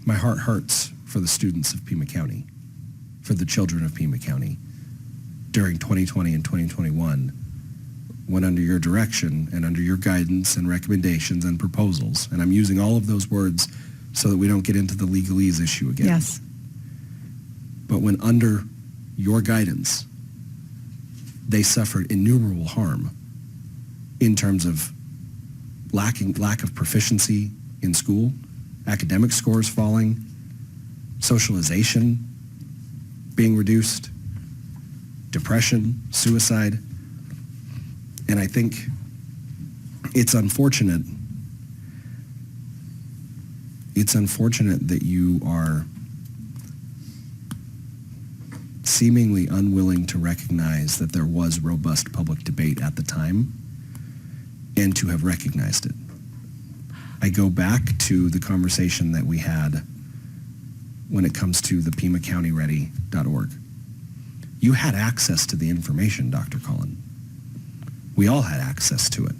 My heart hurts for the students of Pima County, for the children of Pima County during 2020 and 2021, when under your direction and under your guidance and recommendations and proposals, and I'm using all of those words so that we don't get into the legalese issue again. Yes. But when under your guidance, they suffered innumerable harm in terms of lack of proficiency in school, academic scores falling, socialization being reduced, depression, suicide. And I think it's unfortunate that you are seemingly unwilling to recognize that there was robust public debate at the time and to have recognized it. I go back to the conversation that we had when it comes to the PimaCountyReady.org. You had access to the information, Dr. Cullen. We all had access to it.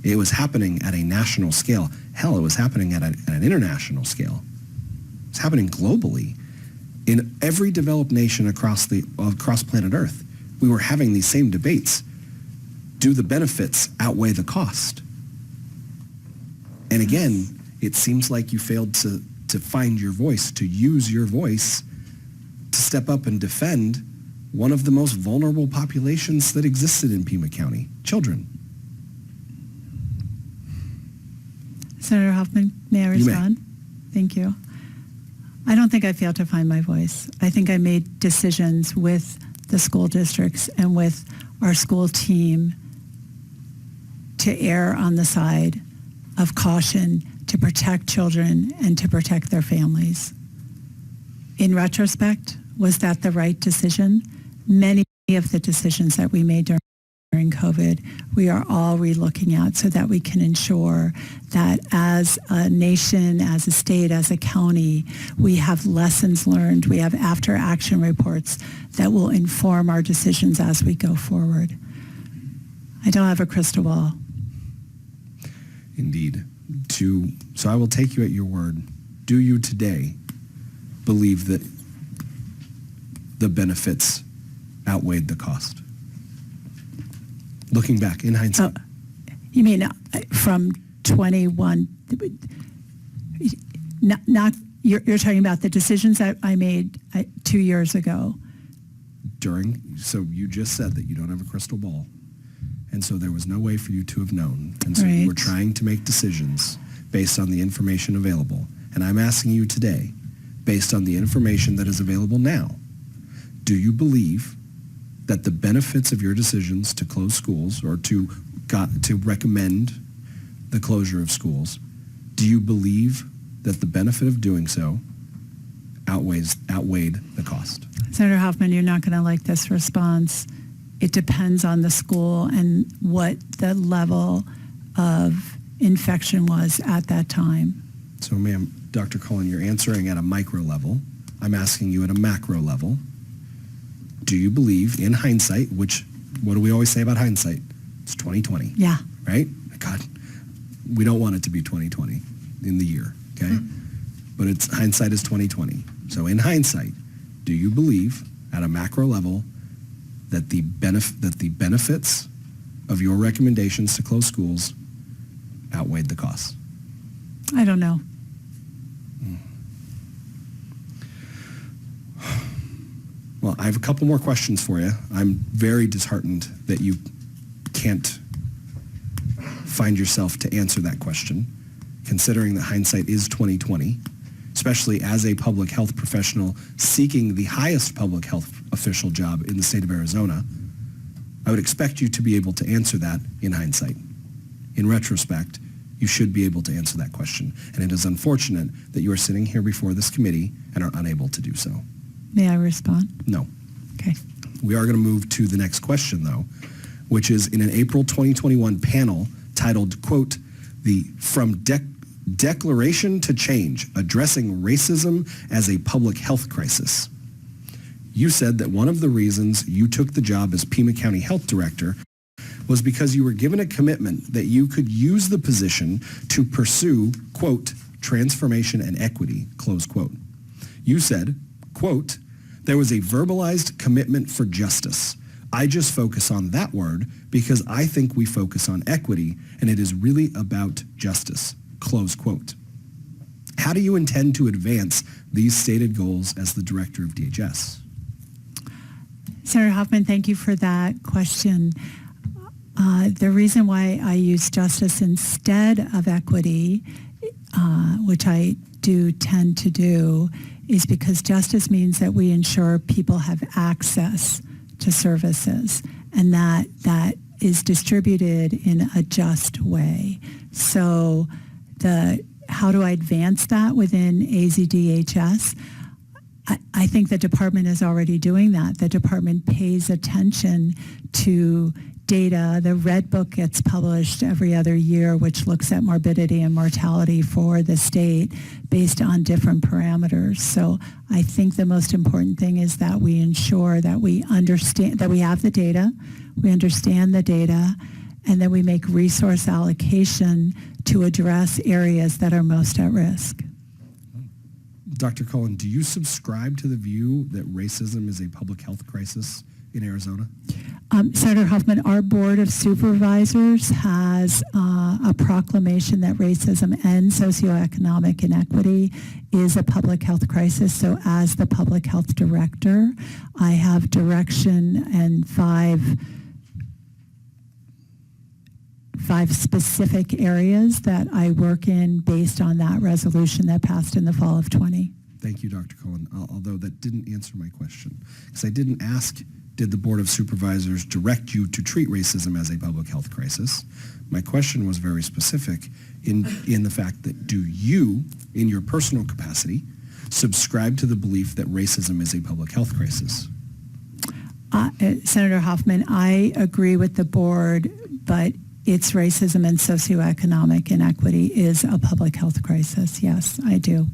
It was happening at a national scale. Hell, it was happening at an international scale. It's happening globally. In every developed nation across planet Earth, we were having these same debates. Do the benefits outweigh the cost? And again, it seems like you failed to find your voice, to use your voice to step up and defend one of the most vulnerable populations that existed in Pima County, children. Senator Hoffman, may I respond? You may. Thank you. I don't think I failed to find my voice. I think I made decisions with the school districts and with our school team to err on the side of caution to protect children and to protect their families. In retrospect, was that the right decision? Many of the decisions that we made during COVID, we are all relooking at so that we can ensure that as a nation, as a state, as a county, we have lessons learned, we have after action reports that will inform our decisions as we go forward. I don't have a crystal ball. Indeed. So I will take you at your word. Do you today believe that the benefits outweighed the cost? Looking back in hindsight. You mean from 21? You're talking about the decisions that I made 2 years ago. So you just said that you don't have a crystal ball. And so there was no way for you to have known. And so right. You were trying to make decisions based on the information available. And I'm asking you today, based on the information that is available now, do you believe that the benefits of your decisions to close schools or to recommend the closure of schools, do you believe that the benefit of doing so outweighed the cost? Senator Hoffman, you're not going to like this response. It depends on the school and what the level of infection was at that time. So, ma'am, Dr. Cullen, you're answering at a micro level. I'm asking you at a macro level. Do you believe in hindsight, which, what do we always say about hindsight? It's 2020. Yeah. Right? God, we don't want it to be 2020 in the year, okay? But hindsight is 2020. So in hindsight, do you believe at a macro level that the benefits of your recommendations to close schools outweighed the costs? I don't know. Well, I have a couple more questions for you. I'm very disheartened that you can't find yourself to answer that question, considering that hindsight is 2020, especially as a public health professional seeking the highest public health official job in the state of Arizona. I would expect you to be able to answer that in hindsight. In retrospect, you should be able to answer that question. And it is unfortunate that you are sitting here before this committee and are unable to do so. May I respond? No. Okay. We are going to move to the next question, though, which is in an April 2021 panel titled, quote, From Declaration to Change, Addressing Racism as a Public Health Crisis. You said that one of the reasons you took the job as Pima County Health Director was because you were given a commitment that you could use the position to pursue, quote, transformation, and equity, close quote. You said, quote, there was a verbalized commitment for justice. I just focus on that word because I think we focus on equity and it is really about justice, close quote. How do you intend to advance these stated goals as the director of DHS? Senator Hoffman, thank you for that question. The reason why I use justice instead of equity, which I do tend to do, is because justice means that we ensure people have access to services and that is distributed in a just way. So how do I advance that within AZDHS? I think the department is already doing that. The department pays attention to data. The Red Book gets published every other year, which looks at morbidity and mortality for the state based on different parameters. So I think the most important thing is that we ensure that we understand, that we have the data, we understand the data, and then we make resource allocation to address areas that are most at risk. Dr. Cullen, do you subscribe to the view that racism is a public health crisis in Arizona? Senator Huffman, our Board of Supervisors has a proclamation that racism and socioeconomic inequity is a public health crisis. So as the public health director, I have direction and five specific areas that I work in based on that resolution that passed in the fall of 20. Thank you, Dr. Cullen, although that didn't answer my question, because I didn't ask, did the Board of Supervisors direct you to treat racism as a public health crisis? My question was very specific in the fact that do you, in your personal capacity, subscribe to the belief that racism is a public health crisis? Senator Hoffman, I agree with the board, but it's racism and socioeconomic inequity is a public health crisis. Yes, I do.